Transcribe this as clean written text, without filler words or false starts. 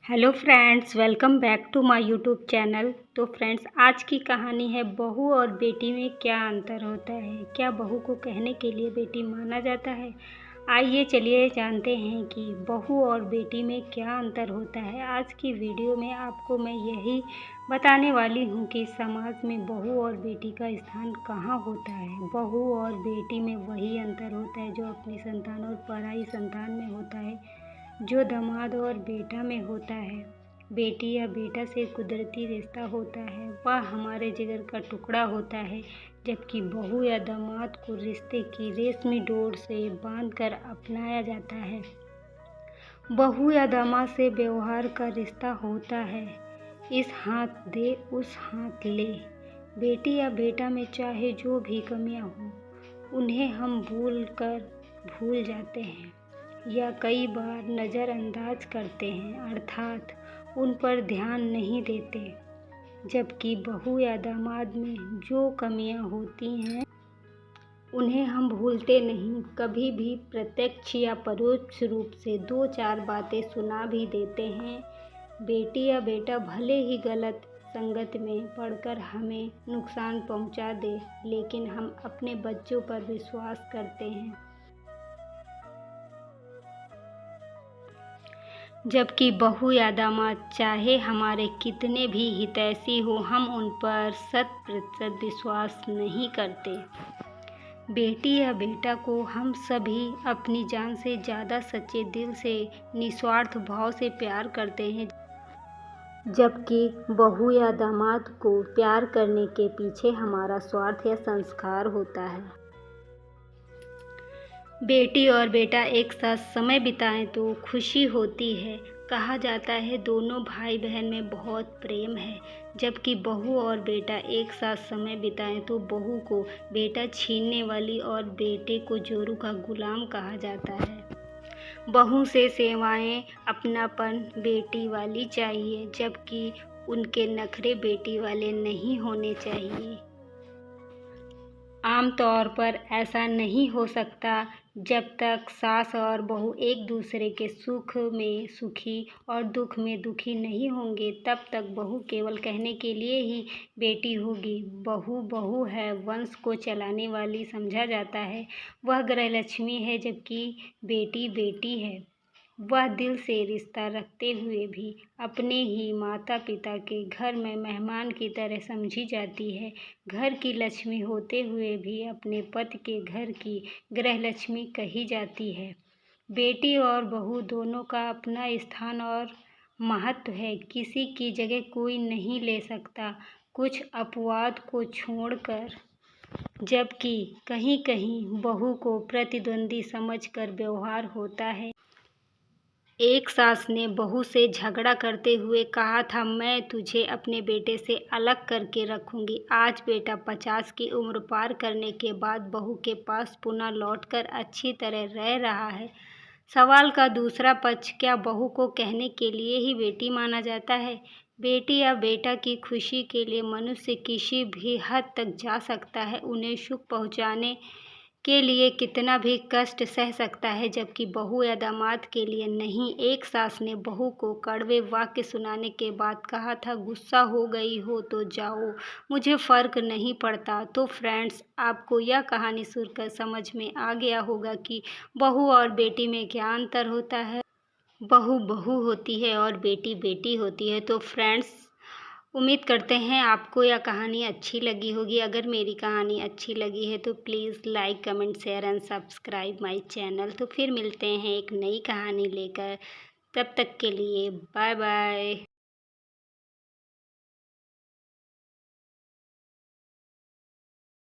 Hello friends, welcome back to my YouTube channel. तो friends, आज की कहानी है बहू और बेटी में क्या अंतर होता है। क्या बहू को कहने के लिए बेटी माना जाता है? आइए चलिए जानते हैं कि बहू और बेटी में क्या अंतर होता है। आज की वीडियो में आपको मैं यही बताने वाली हूँ कि समाज में बहू और बेटी का स्थान कहाँ होता है। बहू और बेटी में वही अंतर होता है जो अपनी संतान और पराई संतान में होता है, जो दामाद और बेटा में होता है। बेटी या बेटा से कुदरती रिश्ता होता है, वह हमारे जिगर का टुकड़ा होता है, जबकि बहू या दामाद को रिश्ते की रेशमी डोर से बांधकर अपनाया जाता है। बहू या दामाद से व्यवहार का रिश्ता होता है, इस हाथ दे उस हाथ ले। बेटी या बेटा में चाहे जो भी कमियां हों, उन्हें हम भूल जाते हैं या कई बार नज़रअंदाज करते हैं, अर्थात उन पर ध्यान नहीं देते। जबकि बहू या दामाद में जो कमियां होती हैं उन्हें हम भूलते नहीं, कभी भी प्रत्यक्ष या परोक्ष रूप से दो चार बातें सुना भी देते हैं। बेटी या बेटा भले ही गलत संगत में पड़कर हमें नुकसान पहुंचा दे, लेकिन हम अपने बच्चों पर विश्वास करते हैं। जबकि बहू या दामाद चाहे हमारे कितने भी हितैषी हो, हम उन पर 100% विश्वास नहीं करते। बेटी या बेटा को हम सभी अपनी जान से ज़्यादा सच्चे दिल से, निस्वार्थ भाव से प्यार करते हैं, जबकि बहू या दामाद को प्यार करने के पीछे हमारा स्वार्थ या संस्कार होता है। बेटी और बेटा एक साथ समय बिताएं तो खुशी होती है। कहा जाता है दोनों भाई बहन में बहुत प्रेम है। जबकि बहू और बेटा एक साथ समय बिताएं तो बहू को बेटा छीनने वाली और बेटे को जोरू का गुलाम कहा जाता है। बहू से सेवाएं, अपनापन बेटी वाली चाहिए, जबकि उनके नखरे बेटी वाले नहीं होने चाहिए। आमतौर पर ऐसा नहीं हो सकता जब तक सास और बहू एक दूसरे के सुख में सुखी और दुख में दुखी नहीं होंगे, तब तक बहू केवल कहने के लिए ही बेटी होगी। बहू बहू है, वंश को चलाने वाली समझा जाता है, वह गृहलक्ष्मी है, जबकि बेटी बेटी है, वह दिल से रिश्ता रखते हुए भी अपने ही माता पिता के घर में मेहमान की तरह समझी जाती है। घर की लक्ष्मी होते हुए भी अपने पति के घर की गृहलक्ष्मी कही जाती है। बेटी और बहू दोनों का अपना स्थान और महत्व है, किसी की जगह कोई नहीं ले सकता, कुछ अपवाद को छोड़कर। जबकि कहीं कहीं बहू को प्रतिद्वंदी समझकर व्यवहार होता है। एक सास ने बहू से झगड़ा करते हुए कहा था, मैं तुझे अपने बेटे से अलग करके रखूंगी। आज बेटा 50 की उम्र पार करने के बाद बहू के पास पुनः लौटकर अच्छी तरह रह रहा है। सवाल का दूसरा पक्ष, क्या बहू को कहने के लिए ही बेटी माना जाता है? बेटी या बेटा की खुशी के लिए मनुष्य किसी भी हद तक जा सकता है, उन्हें सुख पहुंचाने के लिए कितना भी कष्ट सह सकता है, जबकि बहू या दामाद के लिए नहीं। एक सास ने बहू को कड़वे वाक्य सुनाने के बाद कहा था, गुस्सा हो गई हो तो जाओ, मुझे फ़र्क नहीं पड़ता। तो फ्रेंड्स, आपको यह कहानी सुनकर समझ में आ गया होगा कि बहू और बेटी में क्या अंतर होता है। बहू बहू होती है और बेटी बेटी होती है। तो फ्रेंड्स, उम्मीद करते हैं आपको यह कहानी अच्छी लगी होगी। अगर मेरी कहानी अच्छी लगी है तो please like, comment, share and subscribe my channel. तो फिर मिलते हैं एक नई कहानी लेकर, तब तक के लिए बाय बाय।